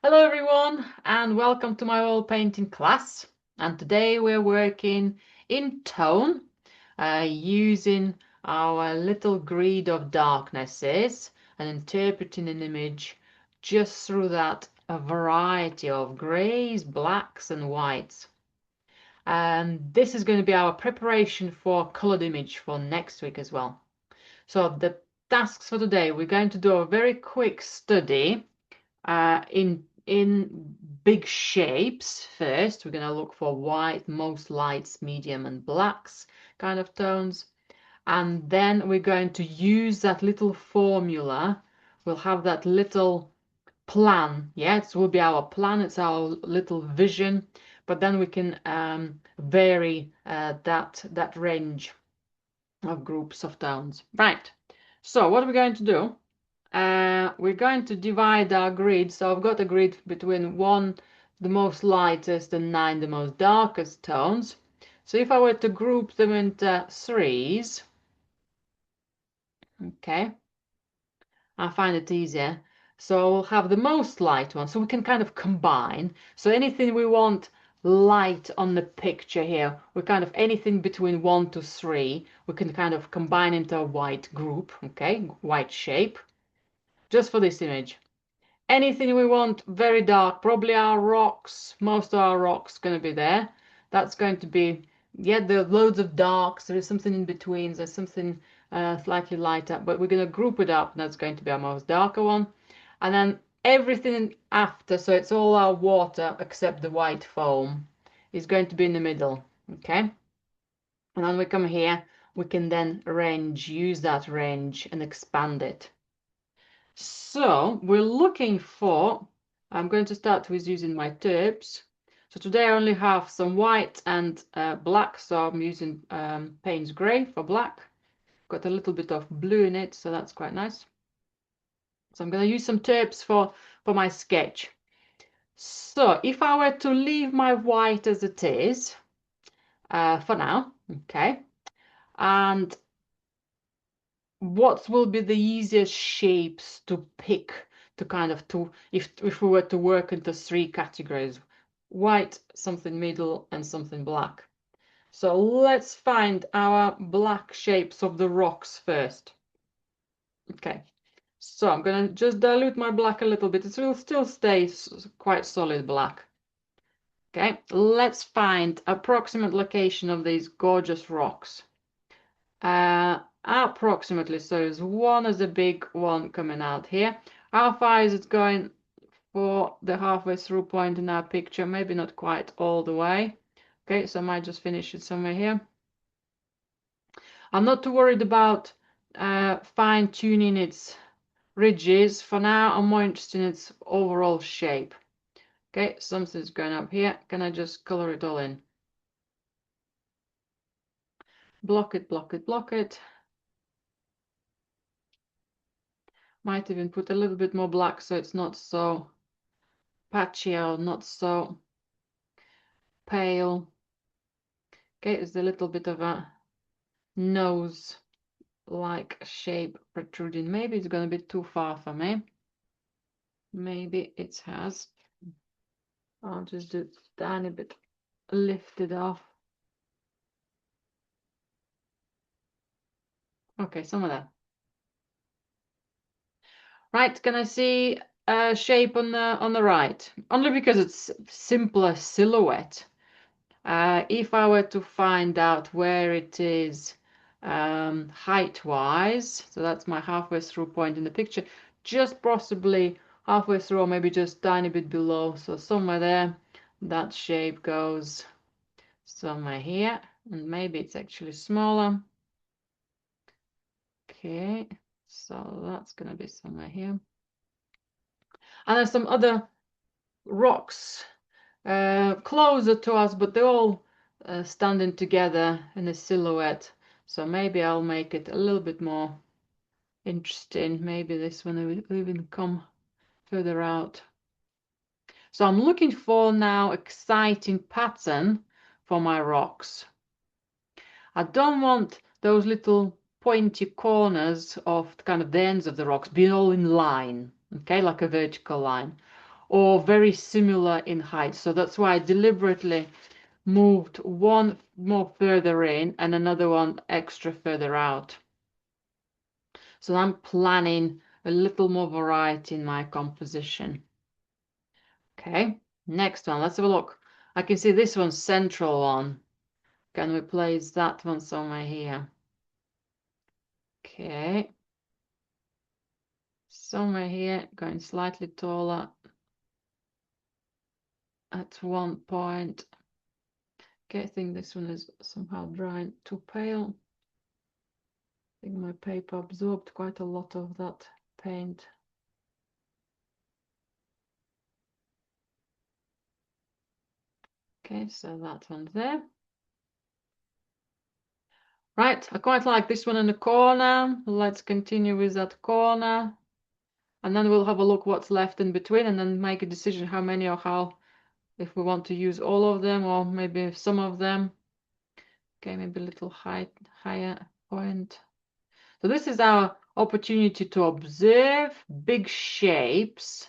Hello everyone and welcome to my oil painting class. And today we're working in tone using our little grid of darknesses and interpreting an image just through that a variety of greys, blacks and whites. And this is going to be our preparation for colored image for next week as well. So the tasks for today, we're going to do a very quick study in big shapes first. We're going to look for white, most lights, medium and blacks kind of tones. And then we're going to use that little formula. We'll have that little plan. Yeah, it will be our plan. It's our little vision. But then we can vary that range of groups of tones. Right. So what are we going to do? We're going to divide our grid. So I've got a grid between 1, the most lightest, and 9, the most darkest tones. So if I were to group them into threes, okay, I find it easier. So we'll have the most light one. So we can kind of combine. So anything we want light on the picture here, we kind of anything between 1 to 3, we can kind of combine into a white group, okay, white shape, just for this image. Anything we want very dark, probably our rocks, most of our rocks going to be there. That's going to be, yeah, there are loads of darks, there is something in between, there's something slightly lighter, but we're going to group it up, and that's going to be our most darker one. And then everything after, so it's all our water except the white foam, is going to be in the middle, okay? And then we come here, we can then use that range and expand it. So we're looking for, I'm going to start with using my tapes. So today I only have some white and black, so I'm using Payne's Grey for black. Got a little bit of blue in it, so that's quite nice. So I'm going to use some tapes for my sketch. So if I were to leave my white as it is, for now, okay, and what will be the easiest shapes to pick to kind of if we were to work into 3 categories: white, something middle and something black. So let's find our black shapes of the rocks first. Okay, so I'm gonna just dilute my black a little bit. It will still stay quite solid black. Okay, let's find approximate location of these gorgeous rocks. Approximately, so there's one as a big one coming out here. How far is it going for the halfway through point in our picture? Maybe not quite all the way. Okay, so I might just finish it somewhere here. I'm not too worried about fine tuning its ridges. For now, I'm more interested in its overall shape. Okay, something's going up here. Can I just color it all in? Block it, block it, block it. Might even put a little bit more black so it's not so patchy or not so pale. Okay, it's a little bit of a nose like shape protruding. Maybe it's going to be too far for me. Maybe it has. I'll just do a tiny bit, lift it off. Okay, some of that. Right, can I see a shape on the right? Only because it's simpler silhouette. If I were to find out where it is height-wise, so that's my halfway through point in the picture, just possibly halfway through or maybe just tiny bit below, so somewhere there, that shape goes somewhere here, and maybe it's actually smaller. Okay, so that's going to be somewhere here. And there's some other rocks closer to us, but they're all standing together in a silhouette. So maybe I'll make it a little bit more interesting. Maybe this one will even come further out. So I'm looking for now exciting pattern for my rocks. I don't want those little pointy corners of kind of the ends of the rocks being all in line, okay, like a vertical line. or very similar in height. So that's why I deliberately moved one more further in and another one extra further out. So I'm planning a little more variety in my composition. Okay, next one, let's have a look. I can see this one's central one. Can we place that one somewhere here? Okay, somewhere here, going slightly taller at one point. Okay, I think this one is somehow drying too pale. I think my paper absorbed quite a lot of that paint. Okay, so that one's there. Right, I quite like this one in the corner. Let's continue with that corner. And then we'll have a look what's left in between and then make a decision how many or how, if we want to use all of them or maybe some of them. Okay, maybe a little higher point. So this is our opportunity to observe big shapes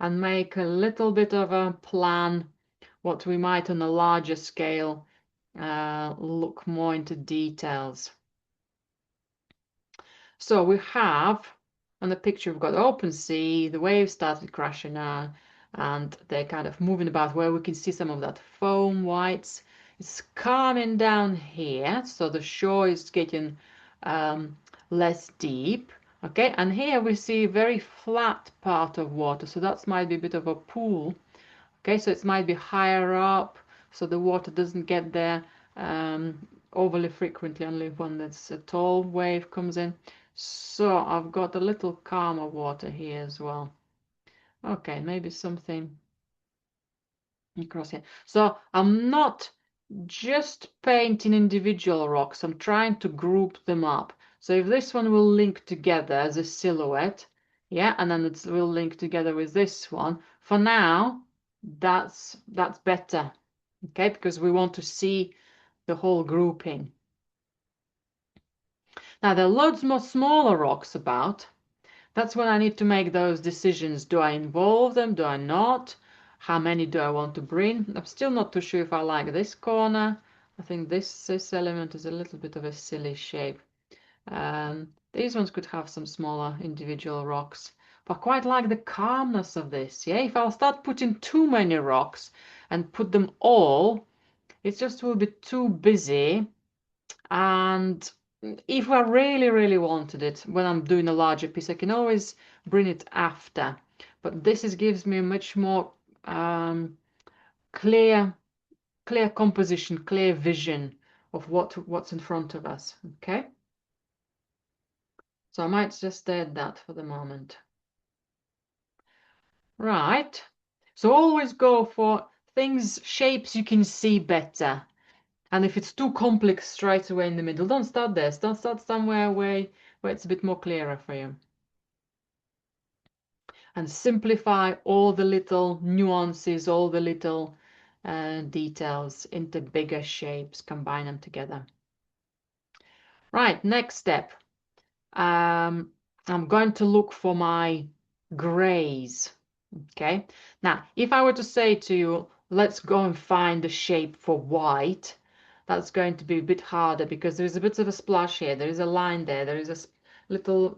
and make a little bit of a plan what we might on a larger scale look more into details. So we have on the picture, we've got open sea, the waves started crashing now, and they're kind of moving about where we can see some of that foam whites. It's calming down here, so the shore is getting less deep. Okay, and here we see a very flat part of water, so that might be a bit of a pool. Okay, so it might be higher up, so the water doesn't get there overly frequently, only when there's a tall wave comes in. So I've got a little calmer water here as well. Okay, maybe something across here. So I'm not just painting individual rocks, I'm trying to group them up. So if this one will link together as a silhouette, yeah, and then it will link together with this one. For now, that's better, okay, because we want to see the whole grouping. Now there are loads more smaller rocks about. That's when I need to make those decisions. Do I involve them? Do I not? How many do I want to bring? I'm still not too sure if I like this corner. I think this element is a little bit of a silly shape. These ones could have some smaller individual rocks. But I quite like the calmness of this. Yeah, if I'll start putting too many rocks and put them all, it just will be too busy. And if I really, really wanted it, when I'm doing a larger piece, I can always bring it after. But this gives me a much more clear composition, clear vision of what's in front of us. Okay. So I might just add that for the moment. Right. So always go for things, shapes you can see better. And if it's too complex straight away in the middle, don't start there. Don't start somewhere where it's a bit more clearer for you. And simplify all the little nuances, all the little details into bigger shapes, combine them together. Right, next step. I'm going to look for my grays. Okay, now if I were to say to you, let's go and find a shape for white, that's going to be a bit harder because there is a bit of a splash here, there is a line there, there is a little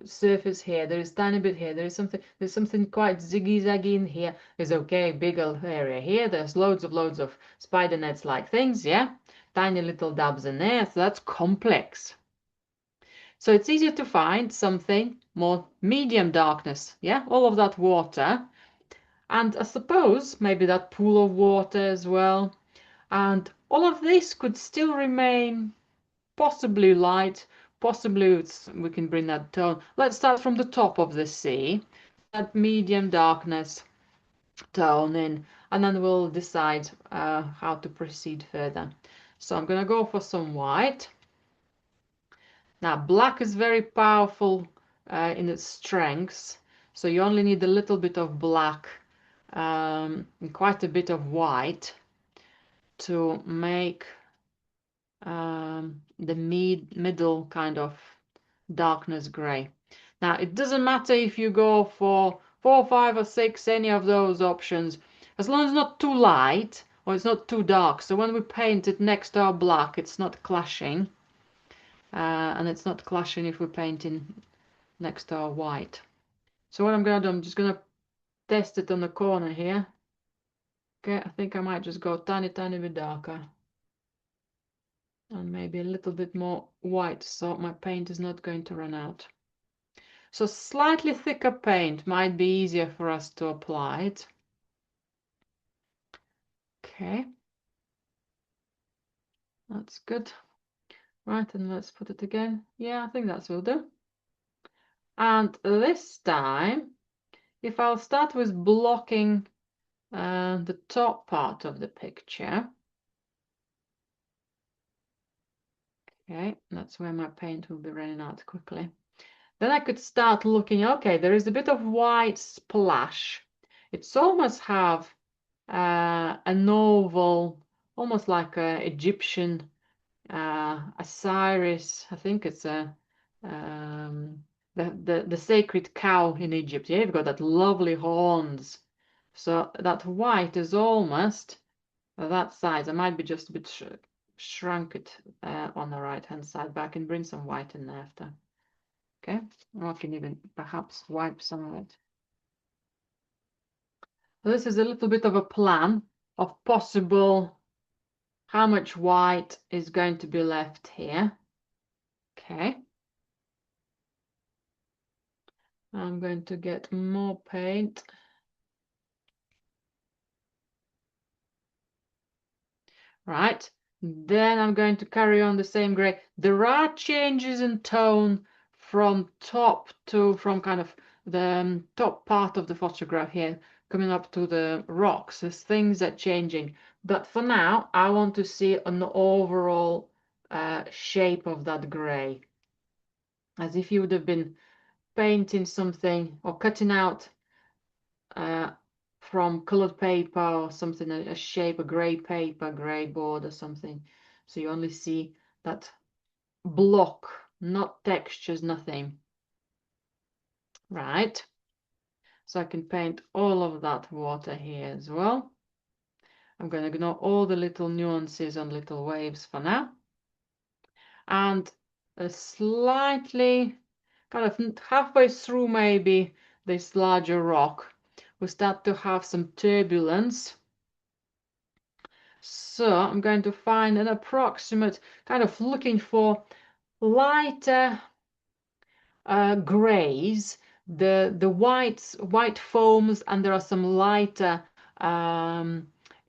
surface here, there is a tiny bit here, there's something quite ziggy-zaggy in here. There's okay, bigger area here, there's loads of spider nets like things, yeah, tiny little dabs in there, so that's complex. So it's easier to find something more medium darkness, yeah, all of that water. And I suppose maybe that pool of water as well. And all of this could still remain possibly light, possibly we can bring that tone. Let's start from the top of the sea, that medium darkness tone in, and then we'll decide how to proceed further. So I'm going to go for some white. Now, black is very powerful in its strengths, so you only need a little bit of black and quite a bit of white to make the middle kind of darkness gray. Now, it doesn't matter if you go for 4, 5, or 6, any of those options, as long as it's not too light or it's not too dark. So when we paint it next to our black, it's not clashing, and it's not clashing if we're painting next to our white. So what I'm going to do, I'm just going to test it on the corner here. Okay, I think I might just go tiny bit darker and maybe a little bit more white so my paint is not going to run out. So slightly thicker paint might be easier for us to apply it. Okay, that's good. Right, and let's put it again. Yeah, I think that will do. And this time, if I'll start with blocking the top part of the picture. Okay, that's where my paint will be running out quickly. Then I could start looking, okay, there is a bit of white splash. It's almost have an oval, almost like a Egyptian Osiris. I think it's the sacred cow in Egypt. Yeah, you've got that lovely horns. So that white is almost that size. I might be just a bit shrunk it on the right hand side, but I can bring some white in there after. Okay, or I can even perhaps wipe some of it. So this is a little bit of a plan of possible how much white is going to be left here. Okay. I'm going to get more paint. Right. Then I'm going to carry on the same gray. There are changes in tone from kind of the top part of the photograph here, coming up to the rocks. As things are changing. But for now, I want to see an overall shape of that gray. As if you would have been painting something or cutting out from colored paper or something, a shape, a gray paper, gray board or something. So you only see that block, not textures, nothing. Right. So I can paint all of that water here as well. I'm going to ignore all the little nuances and little waves for now. And a slightly, kind of halfway through maybe this larger rock, we start to have some turbulence. So I'm going to find an approximate, kind of looking for lighter grays, the white foams, and there are some lighter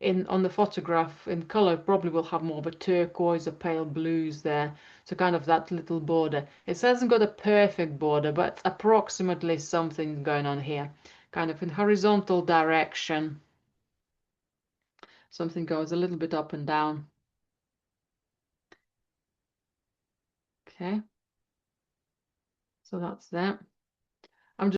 in on the photograph in color. Probably will have more of a turquoise or pale blues there. So kind of that little border. It hasn't got a perfect border, but approximately something going on here, kind of in horizontal direction. Something goes a little bit up and down. Okay, so that's that.